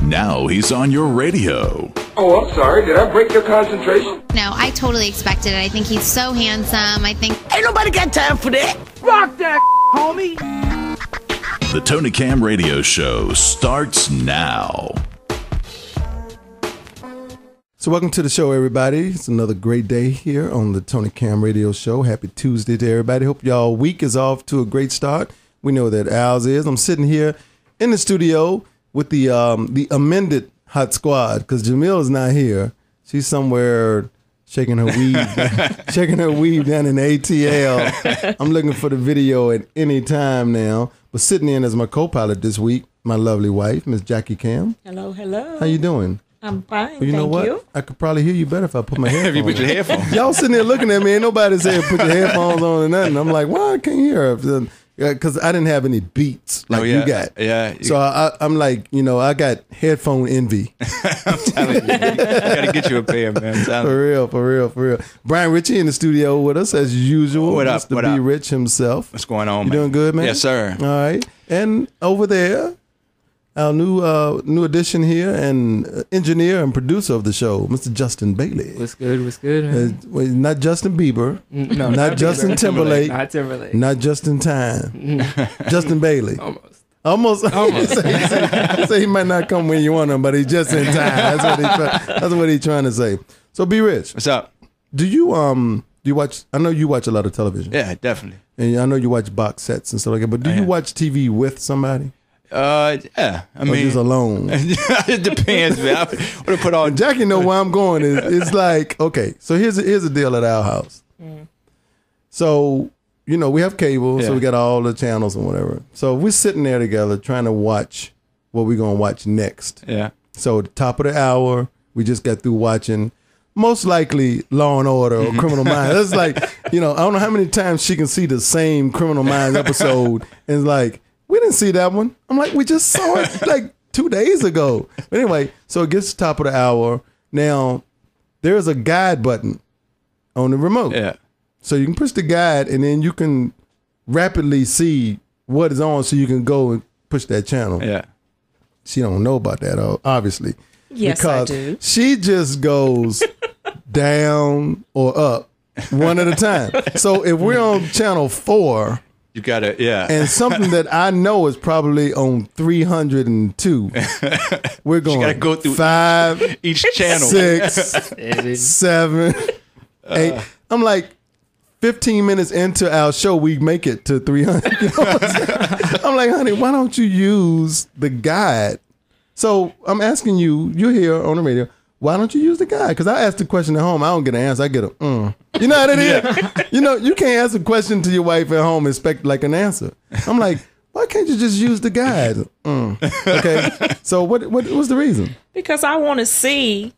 Now he's on your radio. Oh, I'm sorry. Did I break your concentration? No, I totally expected it. I think he's so handsome. I think... Ain't nobody got time for that. Rock that, homie. The Tony Camm Radio Show starts now. So welcome to the show, everybody. It's another great day here on the Tony Camm Radio Show. Happy Tuesday to everybody. Hope y'all week is off to a great start. We know that ours is. I'm sitting here in the studio with the amended Hot Squad because Jamil's not here. She's somewhere shaking her weave down in the ATL. I'm looking for the video at any time now. But sitting in as my co-pilot this week, my lovely wife, Miss Jackie Camm. Hello, hello. How you doing? I'm fine, well, you know thank what? you. I could probably hear you better if I put my headphones on. If you put your headphones. Y'all sitting there looking at me, ain't nobody saying put your headphones on or nothing. I'm like, well, I can't hear her. Because I didn't have any beats like you got. Yeah. So I'm like, I got headphone envy. I'm telling you. I got to get you a pair, man. For real. Brian Ritchie in the studio with us as usual. What up? Mr. B. Rich himself. What's going on, you man? Doing good, man? Yes, sir. All right. And over there, our new addition here and engineer and producer of the show, Mr. Justin Bailey. What's good? Not Justin Bieber. No, not Justin Timberlake. Not Timberlake. Not just in time. Justin Bailey. Almost. Say he might not come when you want him, but he's just in time. That's what he's trying to say. So, B. Rich. What's up? Do you watch? I know you watch a lot of television. Yeah, definitely. And I know you watch box sets and stuff like that. But do you watch TV with somebody? Yeah. I mean, just alone. It depends, man. I would have put on. Jackie know where I'm going. It's like, okay, so here's the deal at our house. So, we have cable, so we got all the channels and whatever. So we're sitting there together trying to watch what we're gonna watch next. Yeah. So at the top of the hour, we just got through watching most likely Law and Order or Criminal Minds. That's like, I don't know how many times she can see the same Criminal Minds episode and it's like, we didn't see that one. I'm like, we just saw it like 2 days ago. But anyway, so it gets to the top of the hour. Now, there's a guide button on the remote. Yeah. So you can push the guide and then you can rapidly see what is on so you can go and push that channel. Yeah. She don't know about that, obviously. Yes, because I do. She just goes down or up one at a time. So if we're on channel 4... You got it, yeah. And something that I know is probably on 302. We're going gotta go through 5, each channel. 6, 7, 8. I'm like 15 minutes into our show, we make it to 300. I'm like, honey, why don't you use the guide? So I'm asking you, you're here on the radio. Why don't you use the guide? Because I asked the question at home. I don't get an answer. I get a, You know how that is? You can't ask a question to your wife at home and expect like an answer. I'm like, why can't you just use the guide? Okay. So what's the reason? Because I want to see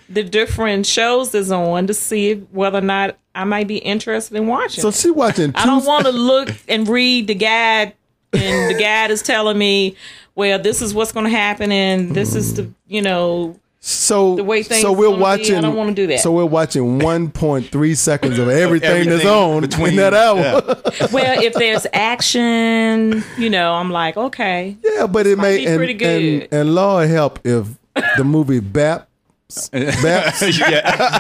the different shows that's on to see whether or not I might be interested in watching. So she watching I don't want to look and read the guide and the guide is telling me, well, this is what's going to happen and this is the, So the way things we're watching. I don't want to do that. So we're watching 1.3 seconds of everything that's on between that hour. Yeah. Well, if there's action, I'm like, okay. Yeah, but it may be pretty good. And Lord help if the movie Baps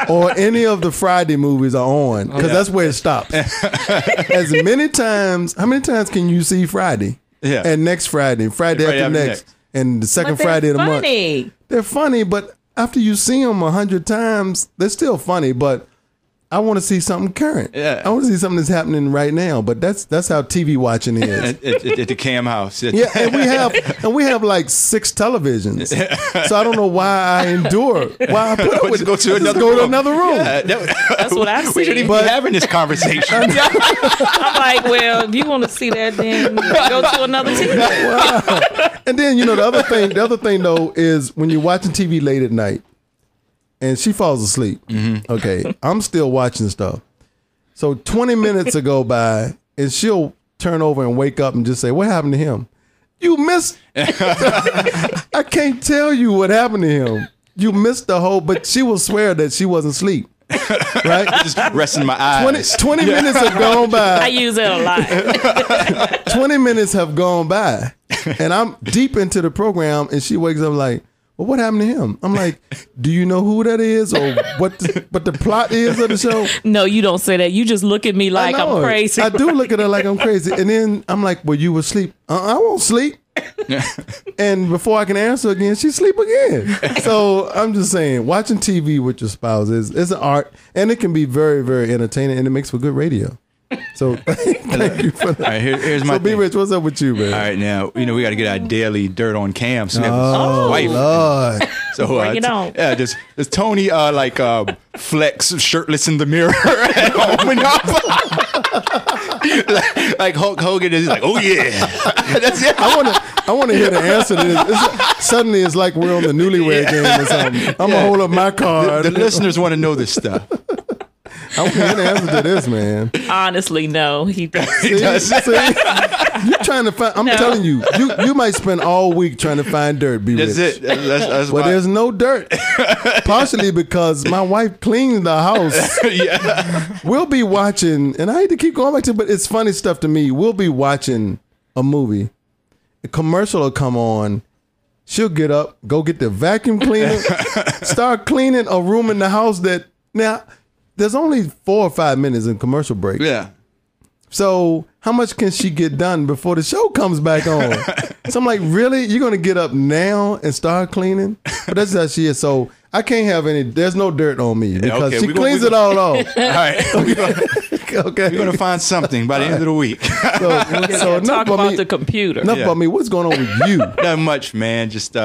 or any of the Friday movies are on because that's where it stops. As many times, how many times can you see Friday? Yeah. And next Friday after next, and the second Friday of the month. They're funny, but after you see them 100 times, they're still funny. But I want to see something current. Yeah. I want to see something that's happening right now. But that's how TV watching is. At the Cam house. Yeah, and we have like 6 televisions. So I don't know why I endure. Why I put up with go to another room. Yeah, that's what I see. We shouldn't even be having this conversation. I'm like, well, if you want to see that, then go to another TV. Wow. And then the other thing though is when you're watching TV late at night. And she falls asleep. Mm-hmm. Okay, I'm still watching stuff. So 20 minutes will go by, and she'll turn over and wake up and just say, "What happened to him? You missed." I can't tell you what happened to him. You missed the whole. But she will swear that she wasn't asleep. Right? Just resting my eyes. 20 minutes have gone by. I use it a lot. 20 minutes have gone by, and I'm deep into the program, and she wakes up like, well, what happened to him? I'm like, do you know who that is or what the plot is of the show? No, you don't say that. You just look at me like I'm crazy. I do look at her like I'm crazy. And then I'm like, well, you will sleep. I won't sleep. And before I can answer again, she sleep again. So I'm just saying, watching TV with your spouse is an art, and it can be very, very entertaining, and it makes for good radio. So thank you for that. All right, here's my so B Rich, what's up with you, man? All right, now we got to get our daily dirt on Cam. So Lord. So bring it on. Yeah, does Tony flex shirtless in the mirror at home and like Hulk Hogan is like, oh yeah, that's it. I want to hear the answer to this. Suddenly, it's like we're on the Newlywed Game or something. I'm gonna hold up my card. The listeners want to know this stuff. I want to hear the answer to this, man. Honestly, no, he doesn't. He does. See? You trying to find? I'm telling you, you might spend all week trying to find dirt. Be That's rich. it. That's Well, why. there's no dirt. Partially because my wife cleans the house. Yeah. We'll be watching, and I hate to keep going back to, but it's funny stuff to me. We'll be watching a movie. A commercial will come on. She'll get up, go get the vacuum cleaner, start cleaning a room in the house that now. There's only 4 or 5 minutes in commercial break. Yeah. So how much can she get done before the show comes back on? So I'm like, really? You're going to get up now and start cleaning? But that's how she is. So I can't have there's no dirt on me because she cleans it all off. All right. Okay. We're going to find something by the end of the week. So Talk about the computer. Enough about me. What's going on with you? Not much, man. Just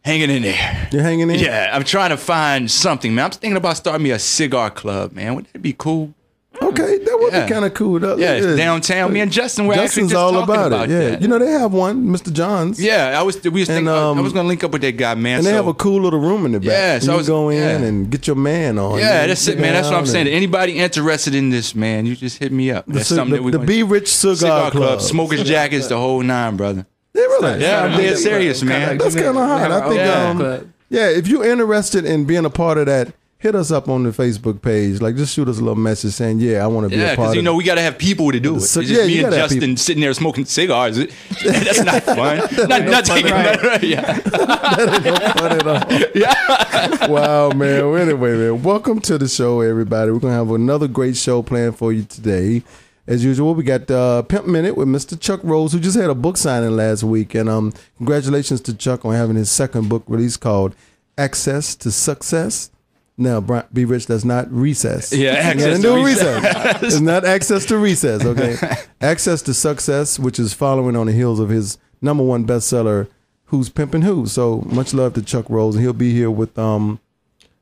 hanging in there. You're hanging in? Yeah, I'm trying to find something, man. I'm thinking about starting me a cigar club, man. Wouldn't that be cool? Okay, that would be kind of cool. It's downtown. Me and Justin were Justin's actually just all talking about it. Yeah, that. you know they have one, Mr. John's. Yeah, I was thinking I was going to link up with that guy, man. And they have a cool little room in the back. Yeah, so you can go in and get your man on. Yeah, that's it, man. That's what I'm saying. Anybody interested in this, man, you just hit me up. That's something that we the Be Rich Cigar Club. Smokers Jackets, the whole 9, brother. Yeah, really? Yeah, I'm dead serious, man. That's kind of hot. I think. Yeah, if you're interested in being a part of that, hit us up on the Facebook page. Like, just shoot us a little message saying, "Yeah, I want to be a part." Yeah, because we got to have people to do it. So, it's just me and Justin sitting there smoking cigars. That's not fun. not taking that. Yeah, that ain't no fun at all. Yeah. Wow, man. Well, anyway, man, welcome to the show, everybody. We're gonna have another great show planned for you today. As usual, we got Pimp Minute with Mr. Chuck Rose, who just had a book signing last week. And congratulations to Chuck on having his second book released called Access to Success. Now, Be Rich, that's not recess. Yeah, access to recess. It's not access to recess, okay? Access to Success, which is following on the heels of his #1 bestseller, Who's Pimpin' Who? So much love to Chuck Rose. And he'll be here with some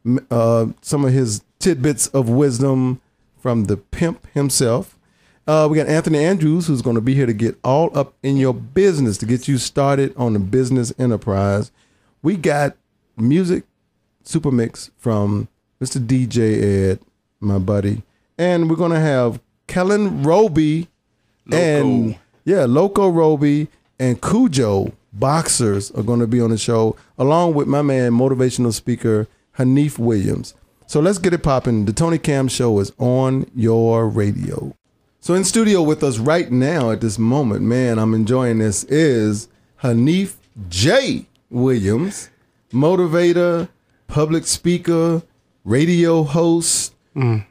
of his tidbits of wisdom from the pimp himself. We got Anthony Andrews, who's going to be here to get all up in your business, to get you started on the business enterprise. We got music super mix from Mr. DJ Ed, my buddy. And we're going to have Kellen Roby and Loco Roby and Cujo Boxers are going to be on the show, along with my man, motivational speaker Hanif Williams. So let's get it popping. The Tony Cam Show is on your radio. So in studio with us right now at this moment, man, I'm enjoying this, is Hanif J. Williams, motivator, public speaker, radio host.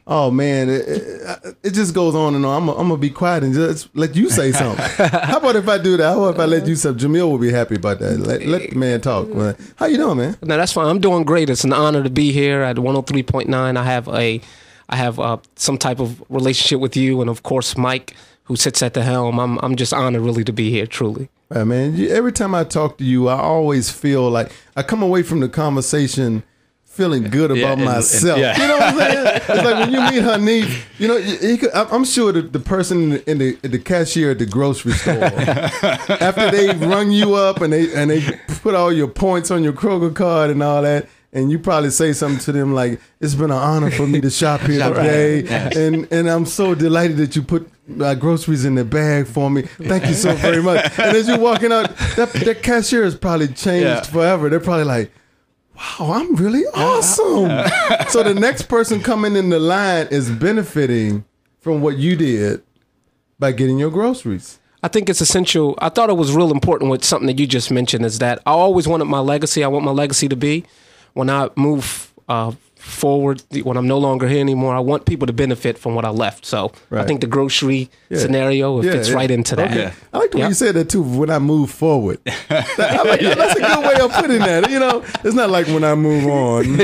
Oh, man, it just goes on and on. I'm going to be quiet and just let you say something. How about if I do that? How about if I let you say? Jamil will be happy about that. Let the man talk. How you doing, man? No, that's fine. I'm doing great. It's an honor to be here at 103.9. I have some type of relationship with you, and of course Mike, who sits at the helm. I'm just honored really to be here, truly. Right, man, every time I talk to you, I always feel like I come away from the conversation feeling good about myself. You know what I'm saying? It's like when you meet Hanif, you know, I'm sure the person in the cashier at the grocery store, after they rung you up and they put all your points on your Kroger card and all that, and you probably say something to them like, "It's been an honor for me to shop here today, and I'm so delighted that you put groceries in the bag for me. Thank you so very much." And as you're walking out, that cashier has probably changed forever. They're probably like, "Wow, I'm really awesome." So the next person coming in the line is benefiting from what you did by getting your groceries. I think it's essential. I thought it was real important with something that you just mentioned is that I always wanted my legacy. I want my legacy to be when I move forward, when I'm no longer here anymore, I want people to benefit from what I left. So I think the grocery scenario fits right into that. Okay. I like the way you said that too. When I move forward, that's a good way of putting that. You know, it's not like when I move on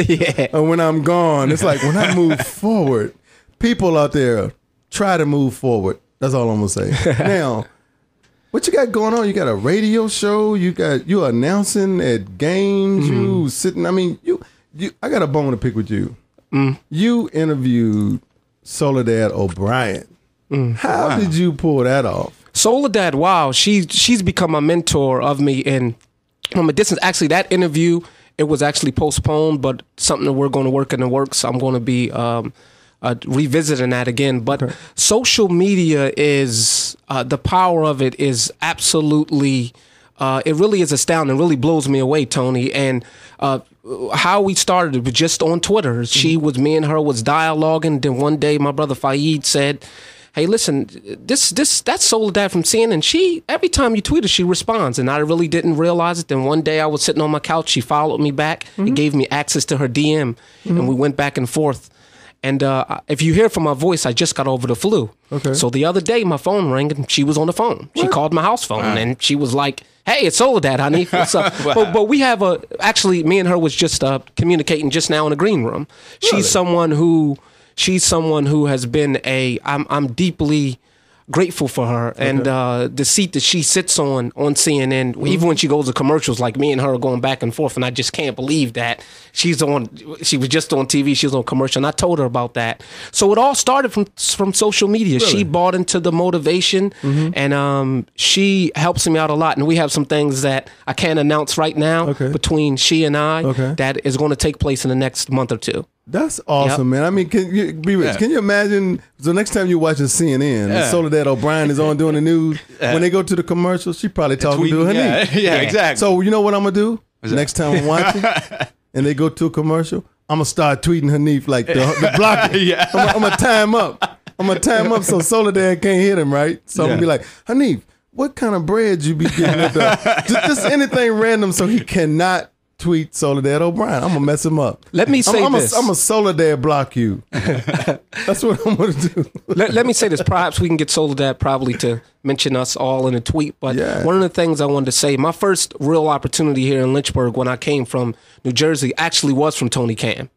or when I'm gone. It's like when I move forward. People out there, try to move forward. That's all I'm gonna say. Now, what you got going on? You got a radio show. You announcing at games. You sitting. I mean, I got a bone to pick with you. You interviewed Soledad O'Brien. How did you pull that off? Soledad, wow, she's become a mentor of me from a distance. Actually, that interview, it was actually postponed, but something that we're going to work in the works. I'm going to be revisiting that again. But social media is the power of it is absolutely. It really is astounding. It really blows me away, Tony. And how we started it was just on Twitter. Me and her was dialoguing. Then one day my brother Fayed said, hey, listen, that's Soledad from CNN. Every time you tweet her, she responds. And I really didn't realize it. Then one day I was sitting on my couch. She followed me back and gave me access to her DM. And we went back and forth. And if you hear from my voice, I just got over the flu. Okay. So the other day, my phone rang and she was on the phone. What? She called my house phone and she was like, hey, it's Soledad, honey. What's up? But we have actually, me and her was just communicating just now in the green room. Really? She's someone who has been I'm deeply grateful for her. Okay. And the seat that she sits on CNN, even when she goes to commercials, like me and her are going back and forth, and I just can't believe that she was just on TV, she was on commercial, and I told her about that. So it all started from social media. Really? She bought into the motivation, and she helps me out a lot. And we have some things that I can't announce right now between she and I that is going to take place in the next month or two. That's awesome, man. I mean, can you imagine? So next time you're watching CNN, and Soledad O'Brien is on doing the news. When they go to the commercial, she probably talking to her niece. Yeah, exactly. So you know what I'm gonna do next time I'm watching, and they go to a commercial, I'm gonna start tweeting her niece like the blocker. I'm gonna time up. I'm gonna time up so Soledad can't hit him, right? So I'm gonna be like, Hanif, what kind of bread you be getting with just anything random so he cannot tweet Soledad O'Brien. I'm gonna mess him up. Let me say this. I'm a Soledad block you. That's what I'm gonna do. Let me say this. Perhaps we can get Soledad probably to mention us all in a tweet. But one of the things I wanted to say, my first real opportunity here in Lynchburg when I came from New Jersey actually was from Tony Camm.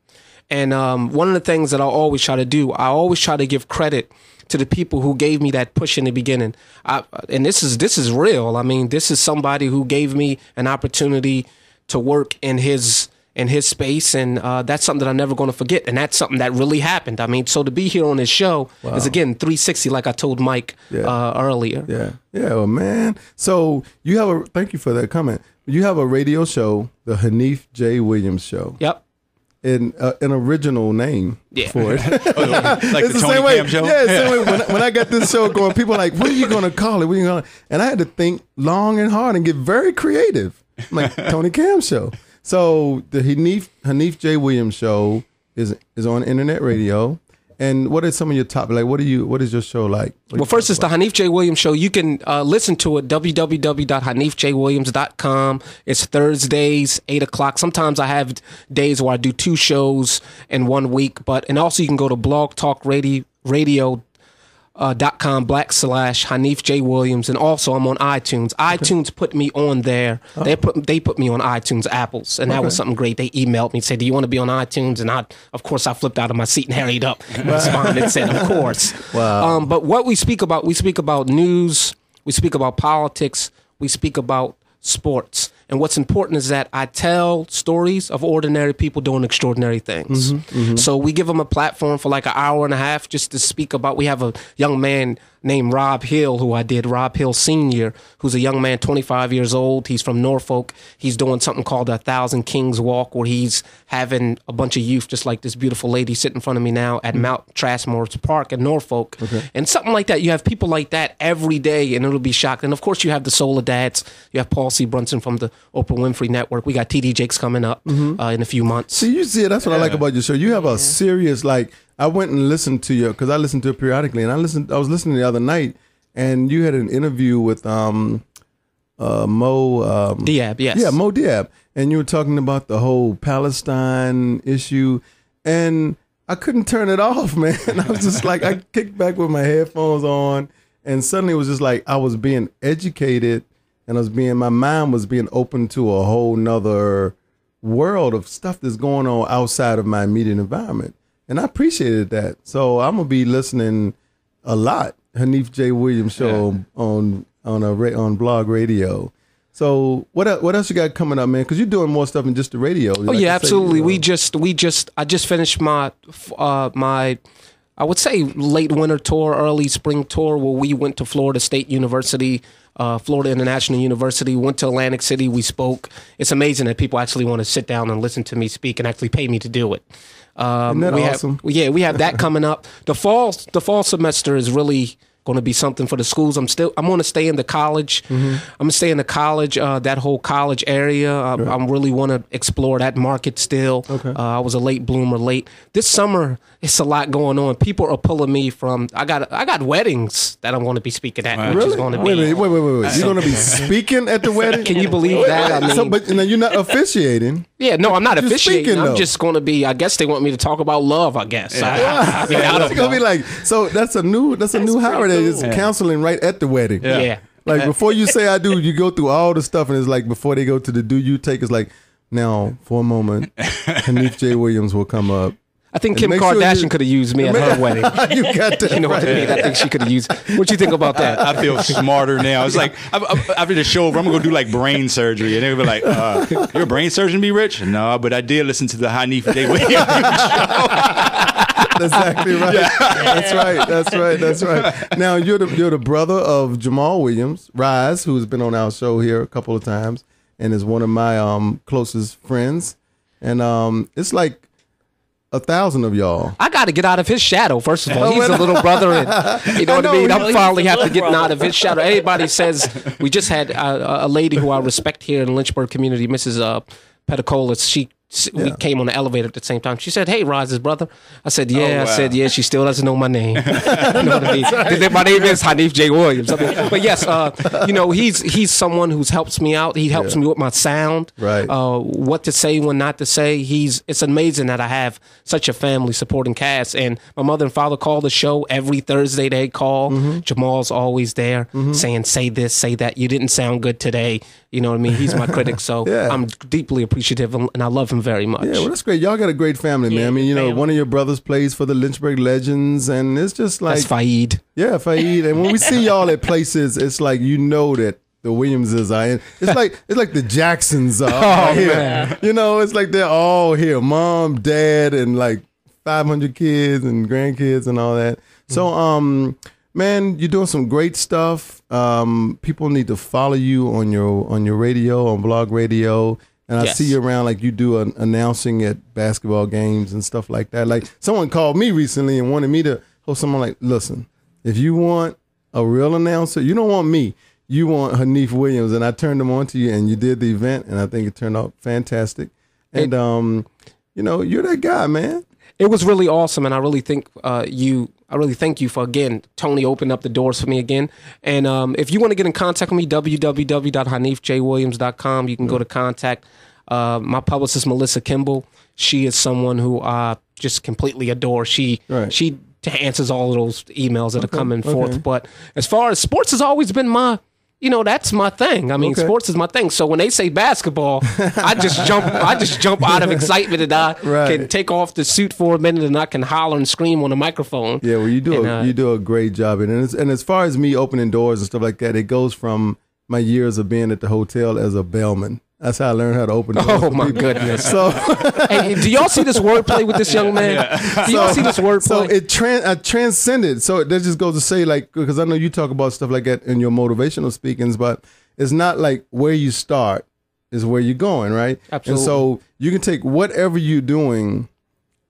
And one of the things that I always try to do, I always try to give credit to the people who gave me that push in the beginning. And this is real. I mean, this is somebody who gave me an opportunity to work in his space, and that's something that I'm never going to forget, and that's something that really happened. I mean, so to be here on this show is, again, 360, like I told Mike earlier. Well, man. So you have thank you for that comment. You have a radio show, the Hanif J. Williams Show. Yep. And an original name for it. Like it's the Tony Camm Show? Yeah, same way. When I got this show going, people are like, what are you going to call it? And I had to think long and hard and get very creative. Like Tony Camm Show. So the Hanif J. Williams Show is on internet radio. And what are some of your top, like, what is your show like? Well, first it's the Hanif J. Williams Show. You can listen to it, www.hanifjwilliams.com. It's Thursdays, 8 o'clock. Sometimes I have days where I do 2 shows in 1 week. And also you can go to blogtalkradio.com /Hanif J. Williams, and also I'm on iTunes. iTunes put me on there. They put me on iTunes Apples, and that was something great. They emailed me and said, do you want to be on iTunes? And of course I flipped out of my seat and hurried up and responded and said, of course. Wow. But what we speak about news, we speak about politics, we speak about sports. And what's important is that I tell stories of ordinary people doing extraordinary things. So we give them a platform for like an hour and a half just to speak about. We have a young man named Rob Hill, Rob Hill Sr., who's a young man, 25 years old. He's from Norfolk. He's doing something called the 1,000 Kings Walk, where he's having a bunch of youth, just like this beautiful lady sitting in front of me now at Mount Trashmore Park in Norfolk. And something like that. You have people like that every day, and it'll be shocking. And of course, you have the Soledads. You have Paul C. Brunson from the Oprah Winfrey Network. We got TD Jakes coming up in a few months. See, that's what I like about your show. You have a serious, like, I went and listened to because I listen to it periodically, and I was listening the other night, and you had an interview with Mo Diab, yes. Yeah, Mo Diab. And you were talking about the whole Palestine issue, and I couldn't turn it off, man. I was just like, I kicked back with my headphones on, and suddenly it was just like I was being educated, and my mind was being open to a whole nother world of stuff that's going on outside of my immediate environment. And I appreciated that. So I'm gonna be listening a lot. Hanif J. Williams show on Blog Radio. So what else you got coming up, man? Because you're doing more stuff than just the radio. Oh yeah, absolutely. I just finished my I would say late winter tour, early spring tour, where we went to Florida State University, Florida International University, went to Atlantic City. We spoke. It's amazing that people actually want to sit down and listen to me speak and actually pay me to do it. Isn't that awesome? We have that coming up. The fall semester is really going to be something for the schools. I'm going to stay in the college. I'm going to stay in the college, that whole college area. I really want to explore that market still. Okay. I was a late bloomer this summer. It's a lot going on. People are pulling me from, I got weddings that I'm going to be speaking at. Really? Which is going to be. Wait. You're going to be speaking at the wedding? Can you believe that? I mean, but you're not officiating. Yeah, no, I'm not You're officiating. speaking, I'm though. just going to be, I guess they want me to talk about love, I guess. I mean, I don't It's gonna know. be like, so that's a new holiday. It's counseling right at the wedding. Yeah. Like before you say I do, you go through all the stuff, and it's like before they go to the do you take, it's like, now for a moment, Hanif J. Williams will come up. I think And Kim make sure Kardashian you- could have used me at her wedding. You got that. You know what I right. mean? I think she could have used. What you think about that? I feel smarter now. It's like after the show, I'm gonna go do like brain surgery, and they're gonna be like, "You're a brain surgeon, be rich?" No, but I did listen to the Hanif J. Williams show. That's exactly right. That's right. Now you're the brother of Jamal Williams, Rise, who's been on our show here a couple of times, and is one of my closest friends. And it's like 1,000 of y'all. I got to get out of his shadow. First of all, he's a little brother, and you know what I mean. I'm finally have to get out of his shadow. Everybody says we just had a lady who I respect here in the Lynchburg community, Mrs. Pedicolis. We came on the elevator at the same time. She said, "Hey, Roz's brother." I said, "Yeah." Oh, wow. I said, "Yeah." She still doesn't know my name. You know what I mean? My name is Hanif J. Williams. I mean, but yes, you know, he's someone who's helps me out. He helps me with my sound, Right. What to say, when not to say. It's amazing that I have such a family supporting cast. And my mother and father call the show every Thursday. They call. Jamal's always there saying, "Say this, say that. You didn't sound good today." You know what I mean? He's my critic, so Yeah. I'm deeply appreciative, and I love him very much. Yeah, well, that's great. Y'all got a great family, man. I mean, you know, one of your brothers plays for the Lynchburg Legends, and it's just like, That's Faid. yeah, Faid. And when we see y'all at places, it's like you know that the Williamses are in. It's like the Jacksons are here. man. You know, it's like they're all here. Mom, dad, and like 500 kids and grandkids and all that. So, man, you're doing some great stuff. People need to follow you on your radio, on Blog Radio. And I Yes. see you around, like you do announcing at basketball games and stuff like that. Like someone called me recently and wanted me to host someone like, listen, if you want a real announcer, you don't want me. You want Hanif Williams. And I turned them on to you, and you did the event, and I think it turned out fantastic. And, you know, you're that guy, man. It was really awesome, and I really think I really thank you for, again, Tony opened up the doors for me again. And if you want to get in contact with me, www.hanifjwilliams.com. You can go to contact. My publicist, Melissa Kimball, she is someone who I just completely adore. She answers all of those emails that are coming forth. But as far as sports has always been that's my thing. I mean, sports is my thing. So when they say basketball, I just jump out of excitement, and I can take off the suit for a minute, and I can holler and scream on the microphone. Yeah, well, you do a great job. And as far as me opening doors and stuff like that, it goes from my years of being at the hotel as a bellman. That's how I learned how to open doors. Oh my goodness! So, hey, do y'all see this wordplay with this young man? Do y'all see this wordplay? So it transcended. So that just goes to say, like, because I know you talk about stuff like that in your motivational speakings, but it's not like where you start is where you're going, right? Absolutely. And so you can take whatever you're doing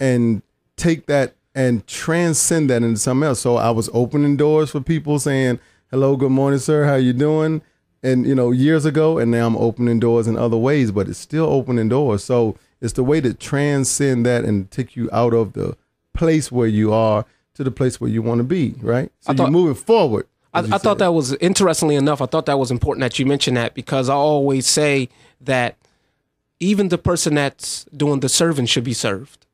and take that and transcend that into something else. So I was opening doors for people saying, "Hello, good morning, sir. How you doing?" And, you know, years ago, and now I'm opening doors in other ways, but it's still opening doors. So it's the way to transcend that and take you out of the place where you are to the place where you want to be, right? So you're moving forward. I thought that was, interestingly enough, I thought that was important that you mentioned that, because I always say that even the person that's doing the serving should be served.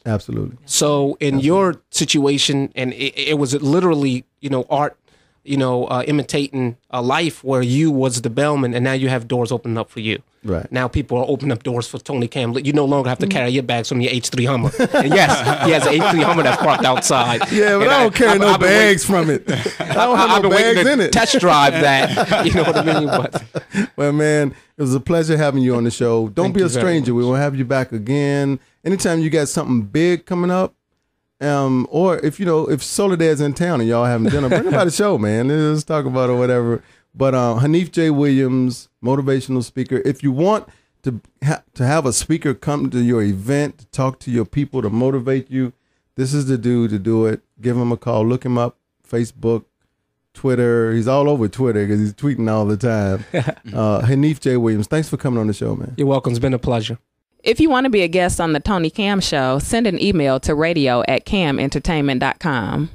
Absolutely. So in your situation, and it was literally, art, imitating a life where you was the bellman, and now you have doors opening up for you. Right. Now people are opening up doors for Tony Camm. You no longer have to carry your bags from your H3 Hummer. And yes, he has an H3 Hummer that's parked outside. Yeah, but I don't carry no bags from it. I don't have no bags in it. Test drive that. You know what I mean? But well, man, it was a pleasure having you on the show. Don't be a stranger. We will have you back again. Anytime you got something big coming up, or if Soledad's in town and y'all having dinner, bring about the show, man. Let's talk about it or whatever. But Hanif J. Williams, motivational speaker. If you want to have a speaker come to your event, to talk to your people, to motivate you, this is the dude to do it. Give him a call. Look him up. Facebook, Twitter. He's all over Twitter because he's tweeting all the time. Hanif J. Williams, thanks for coming on the show, man. You're welcome. It's been a pleasure. If you want to be a guest on the Tony Camm Show, send an email to radio@cammentertainment.com.